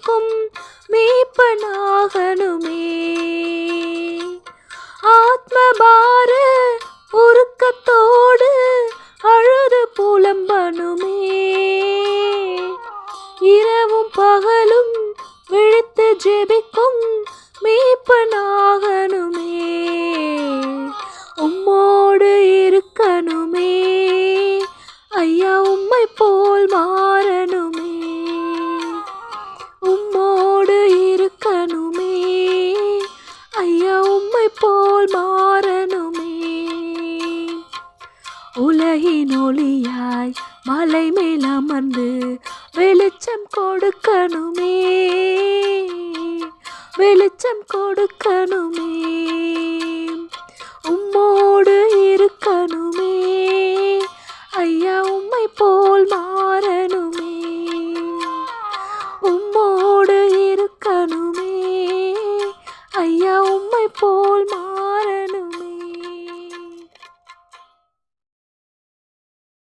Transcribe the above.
ஜெபிக்கும் மீட்பனாகணுமே. ஆத்மபார உருக்கத்தோடு அழுது புலம்பனுமே. இரவும் பகலும் விழித்து ஜெபிக்கும் மீட்பனாகணுமே. உம்மோடு இருக்கணுமே ஐயா, உம்மை போல் மாறணுமே. உம்மோடு இருக்கணுமே ஐயா, உம்மை போல் மாறணுமே. உலகின் ஒளியாய் மலை மேல் அமர்ந்து வெளிச்சம் கொடுக்கணுமே. வெளிச்சம் கொடுக்கணுமே. உம்மோடு இருக்கணுமே ஐயா, உம்மை போல் மாறணுமே. உம்மோடு இருக்கணுமே ஐயா, உம்மை போல்